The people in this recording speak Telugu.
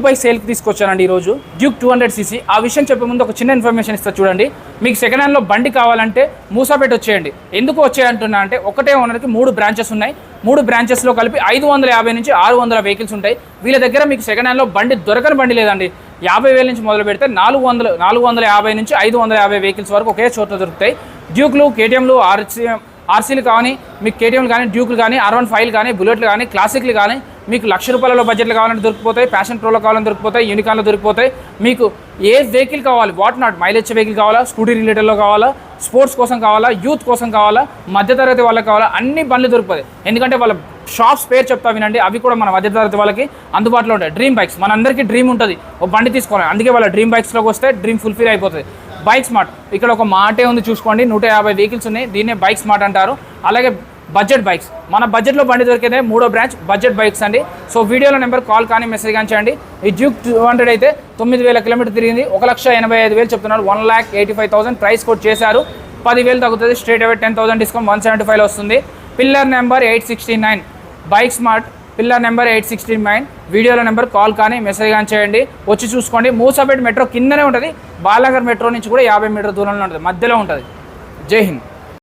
బైక్ సేల్కి తీసుకొచ్చానండి ఈరోజు డ్యూక్ 200cc. ఆ విషయం చెప్పే ముందు ఒక చిన్న ఇన్ఫర్మేషన్ ఇస్తా చూడండి. మీకు సెకండ్ హ్యాండ్లో బండి కావాలంటే మూసాపేట వచ్చేయండి. ఎందుకు వచ్చేయంటున్నా అంటే ఒకటే ఓనర్కి 3 బ్రాంచెస్ ఉన్నాయి. 3 బ్రాంచెస్లో కలిపి 550 నుంచి 600 వెహికల్స్ ఉంటాయి. వీళ్ళ దగ్గర మీకు సెకండ్ హ్యాండ్లో బండి దొరకని బండి లేదండి. 50,000 నుంచి మొదలు పెడితే 450 నుంచి 550 వెహికల్స్ వరకు ఒకే చోట దొరుకుతాయి. డ్యూక్లు, కేటీఎంలు, ఆర్సీలు కానీ, మీకు కేటీఎంలు కానీ, డ్యూక్లు కానీ, R15 కానీ, బుల్లెట్లు కానీ, క్లాసిక్లు కానీ మీకు ₹1,00,000 బడ్జెట్లు కావాలంటే దొరికిపోతాయి. ప్యాషన్ ప్రోలో కావాలని దొరికిపోతాయి. యూనికాన్లో దొరికిపోతాయి. మీకు ఏ వెహికల్ కావాలి, వాట్ నాట్, మైలేజ్ వెహికల్ కావాలా, స్కూటీ రిలేటెడ్లో కావాలా, స్పోర్ట్స్ కోసం కావాలా, యూత్ కోసం కావాలా, మధ్యతరగతి వాళ్ళకి కావాలా, అన్ని బండ్లు దొరికిపోతాయి. ఎందుకంటే వాళ్ళ షాప్స్ పేరు చెప్తా వినండి, అవి కూడా మన మధ్యతరగతి వాళ్ళకి అందుబాటులో ఉంటాయి. డ్రీమ్ బైక్స్, మనందరికీ డ్రీమ్ ఉంటుంది ఒక బండి తీసుకోవాలి. అందుకే వాళ్ళ డ్రీమ్ బైక్స్లోకి వస్తే డ్రీమ్ ఫుల్ఫిల్ అయిపోతుంది. బైక్ స్మార్ట్, ఇక్కడ ఒక మాటే ఉంది చూసుకోండి. 150 వెహికల్స్ ఉన్నాయి. దీన్నే బైక్ స్మార్ట్ అంటారు. అలాగే బడ్జెట్ బైక్స్, మన బడ్జెట్లో బండి దొరికేదే 3వ బ్రాంచ్ బడ్జెట్ బైక్స్ అండి. సో వీడియోలో నెంబర్ కాల్ కానీ మెసేజ్ కానీ చేయండి. ఈ డ్యూక్ 200 అయితే 9,000 కిలోమీటర్ తిరిగింది. 1,85,000 చెప్తున్నారు. 1,85,000 ప్రైస్ కోట్ చేశారు. 10,000 తగ్గుతుంది. స్ట్రేట్ అవే 10,000 డిస్కౌంట్ 175 వస్తుంది. Pillar number 869 bike smart, pillar number 869. వీడియోలో నెంబర్ కాల్ కానీ మెసేజ్ కానీ చేయండి. వచ్చి చూసుకోండి. మూసాపేట మెట్రో కిందనే ఉంటుంది. బాలాగర్ మెట్రో నుంచి కూడా 50 మీటర్ దూరంలో ఉంటుంది, మధ్యలో ఉంటుంది. జై హింద్.